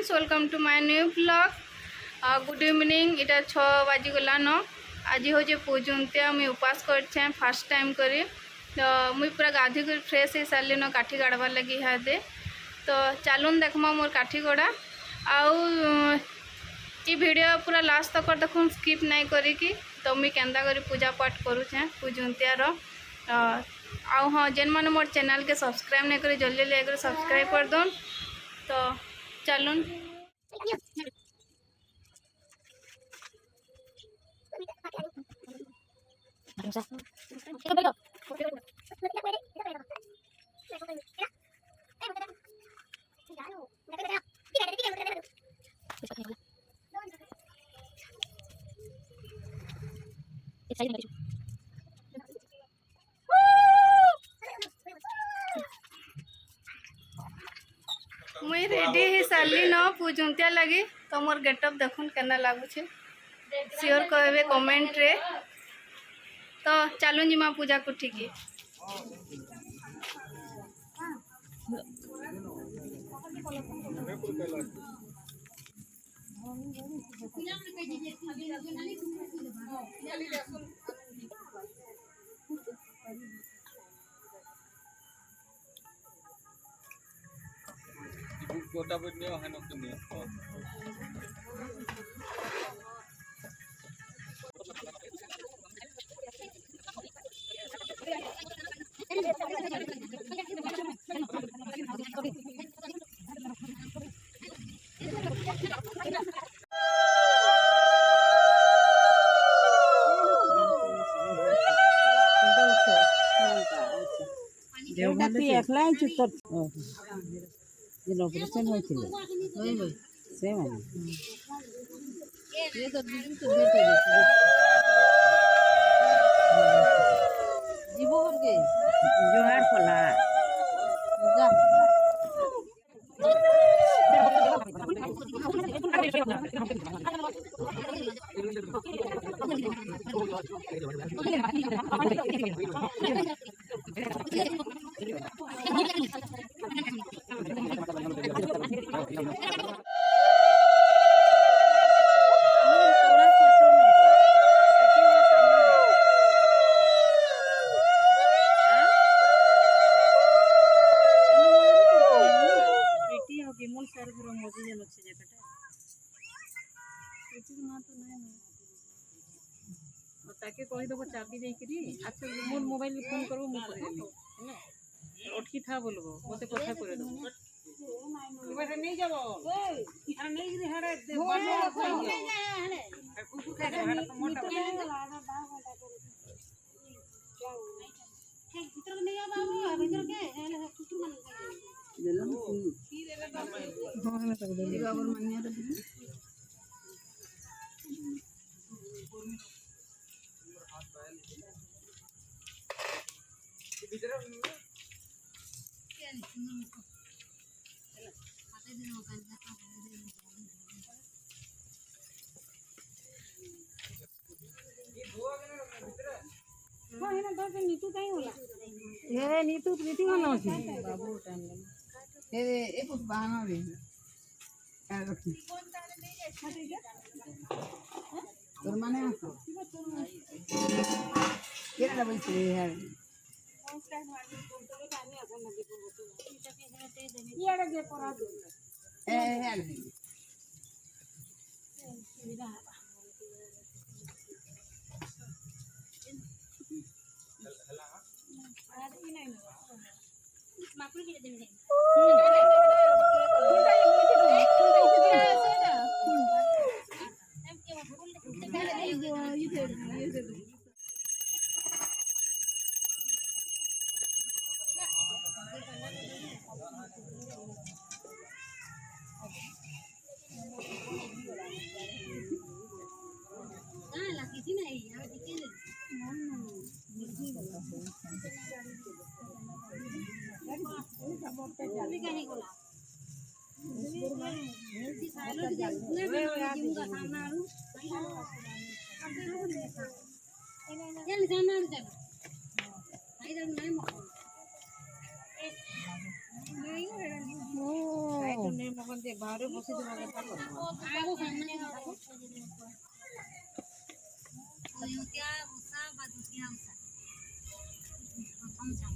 Friends, welcome to my new blog. Good evening. इटा 6 बाजी गला न। आज हूँ पूजनतिया मुई उपास कर फास्ट टाइम करी। तो मुई पूरा गाधी कर फ्रेश हो सारे न काठी गाड़बार लगी इहादे। तो चलून देखमा मोर काठी गड़ा आउ ये वीडियो पूरा लास्ट तक देखून स्किप नहीं करी की। तो मुई केंदा करी पूजा पाठ करुचे पूजनतियार। आउ हाँ, जेन मैंने मोर चैनल के सब्सक्राइब नहीं करी जल्दी जल्दी सब्सक्राइब कर दो। तो चलून मुई रेडी ही सारी न पूजनतिया लगी। तो मोर गेटअप देखुन केना लगुचे सियोर कहबे कमेंट रे। तो चलून जी माँ पूजा कुठी की। Kota Borneo hanok ni. তুই একলাই চুপ যে অপারেশন হয়েছিল সে মানে জোহার কলা ताके कहीदेव चाबी देकरी अच्छा मोर मोबाइल फोन करबो मु करदेबी हैना अटकी था बोलबो मते कथा करे दो इबारे नहीं जाबो अरे नहीं रे हरे दे बानो नहीं जाए हने कुकु खाए हने तो मोटा ठीक भीतर नहीं आ बाबू भीतर के हेले कुकु मन देलो की देले बाबू हां हने तक दे बाबू मानिया दे नीतू कहीं होला ये नीतू नीतू मन अछि बाबू टाइम ले ए कुछ बहाना रे तोर माने आसो केरा बैठे है ये दे परा दे ए है सुविधा है माकुड़ी के दिन তো নেই মগন দিয়ে বাইরে বসে দেবো কথা করবো অযোধ্যা উষা বা দ্বিতীয়া উষা প্রথম চাল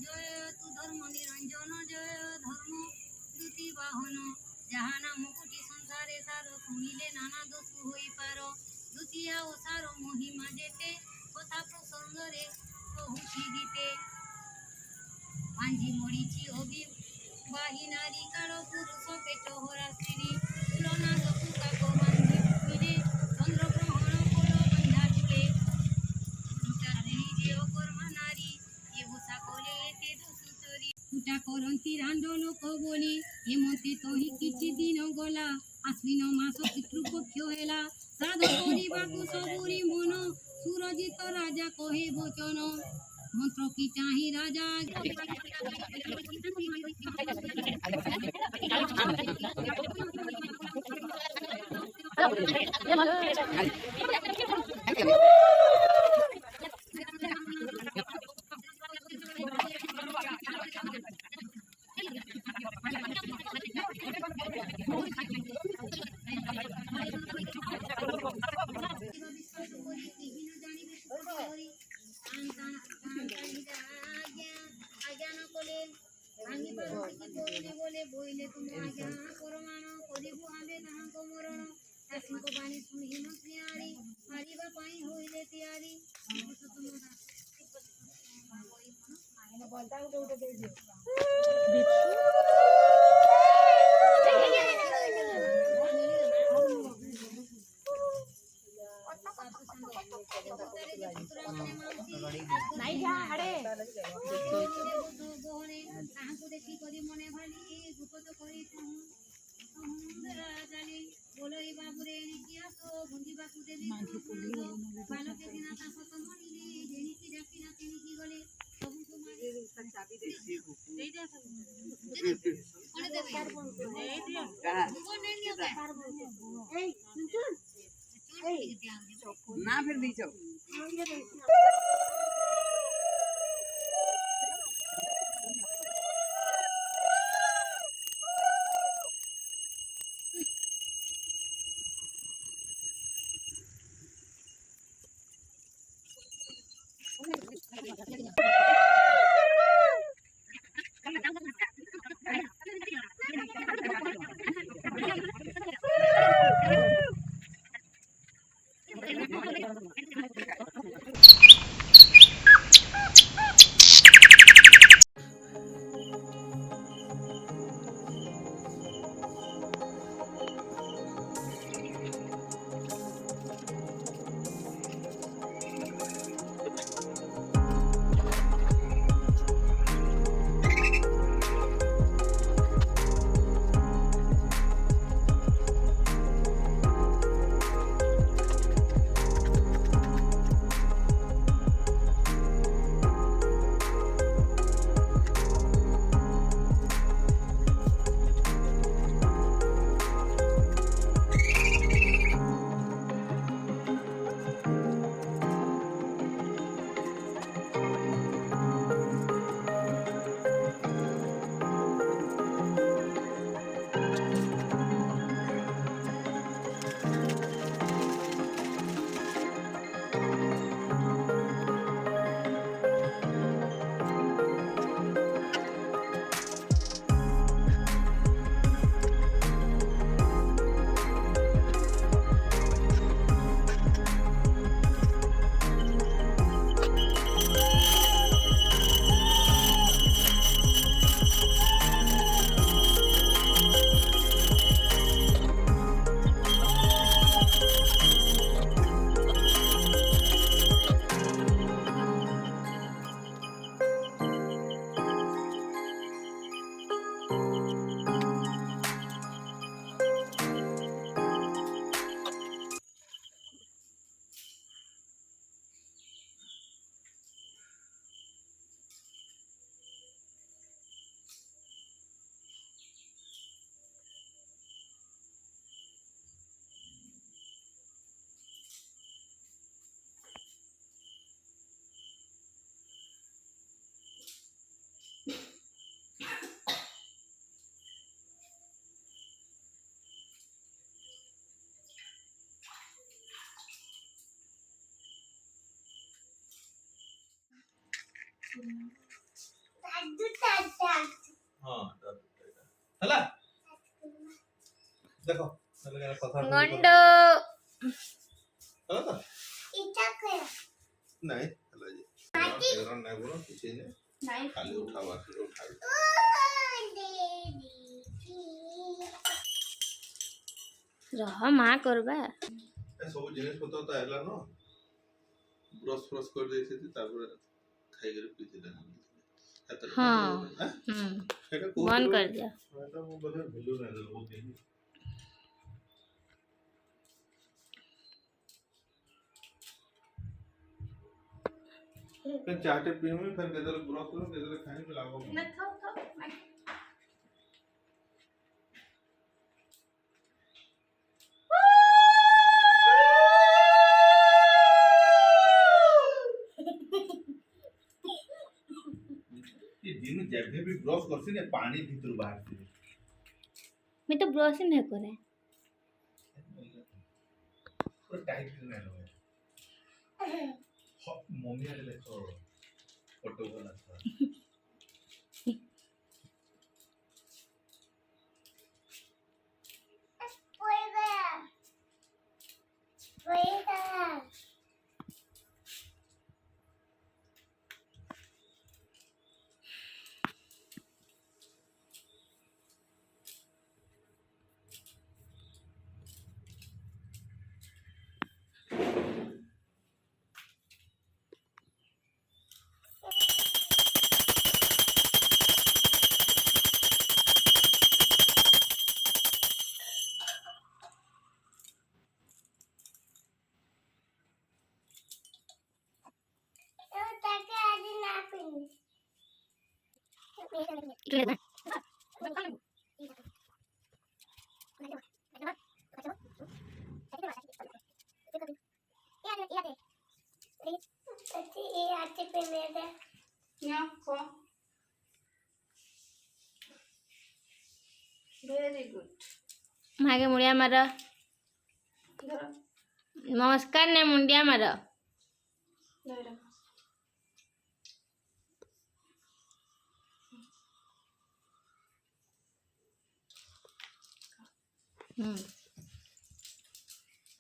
জয় তু ধর্ম নিরঞ্জন জয় ধর্ম দ্যুতি বাহন যাহা নাম কোটি সংসারে সার শুনিলে নানা দোষ হই পার দ্বিতীয়া উষার মহিমা যেতে কথা প্রসঙ্গরে কহুছি দিতে ভাঞ্জি মরিছি অভি বাহি নারী কারো পুরুষ পেট হরা স্ত্রী তুলনা গপু কাক বান্ধি মিলে চন্দ্রগ্রহণ কর বন্ধাটিকে যে অকর্মা নারী এ বসা কলে এতে দোষুতরি ফুটা করন্তি রান্ড লোক বলি হেমন্তে তহি କିଛି ଦିନ ଗଲା ଆଶ୍ୱିନ ମାସ ପିତୃପକ୍ଷ ହେଲା ଶ୍ରାଦ୍ଧ କରିବାକୁ ସବୁରି ମନ ସୁରଜିତ ରାଜା କହେ ବଚନ ମନ୍ତ୍ର କି ଚାହିଁ ରାଜା আজ্ঞান কলে ভাঙি পারছি বলে বলে বইলে তুমি আজ্ঞা পরমাণ করিবু আবে তাহাଙ୍କ মରଣ ଚାଷୀଙ୍କ ବାଣୀ ଶୁଣି ହିମ ପ୍ରିୟାଳି ମାରିବା ପାଇଁ ହୋଇଲେ ତିଆରି ତାହାଙ୍କୁ ଦେଖି କରି ମନେ ଭାଲି ଭୂପତ କରି ଜାଲି ବୋଲଇ ବାବୁରେ ଇତିହାସ ଭୁଞ୍ଜିବାକୁ ଦେବି ବାଲକେ ସିନା ତା ସତ ମଣିଲେ ଯେଣିକି ଡାକିଲା ତେଣିକି ଗଲେ ସବୁଙ୍କୁ ମାରି না ফের দিছ ଦେଖ ତାହେଲେ କେନ କଥା ଗଣ୍ଡ ହେଲା ତ ନାଇଁ ହେଲା ଯେ ତେର ନାଇଁ ବୋଲ କିଛି ନାଇଁ ଖାଲି ଉଠାବା ଉଠାବି ରହ ମା କରବା ଏ ସବୁ ଜିନିଷ ପତ୍ର ତ ହେଲା न ବ୍ରଶ ଫ୍ରଶ କରି ଦେଇଥିଲି ତାପରେ ଖାଇକରି ପିଇଥିଲେ ହଁ ସେଟା ବନ୍ଦ कर दिया ସେଟା ମୁଁ ବୋଧେ ଭ୍ୟାଲୁ ନାହିଁ ବହୁତ ଦିନ फिर चाटे पीऊँ फिर केदर ब्रश करूँ केदर खाने में लागो न थाओ थाओ ये दिन जब भी ब्रश करसी ने पानी भीतर बाहर से मैं तो ब्रश ही नहीं करे पूरा टाइट नहीं लगे मम्मी आले देखो फोटो बना था वेरी गुड मागे मुड़िया मार नमस्कार ने मुंडिया मार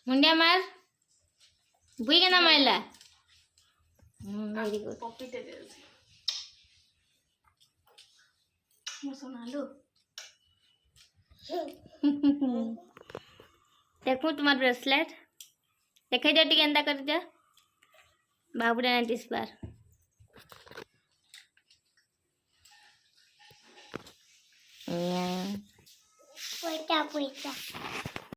मुंडिया मार बुई के ना मारला वेरी गुड पपी टे दे मो सोनालू देखू तुम्हार ब्रेसलेट देखे जा टी केंदा कर जा बाबूडा ने दिस बार Poita, poita.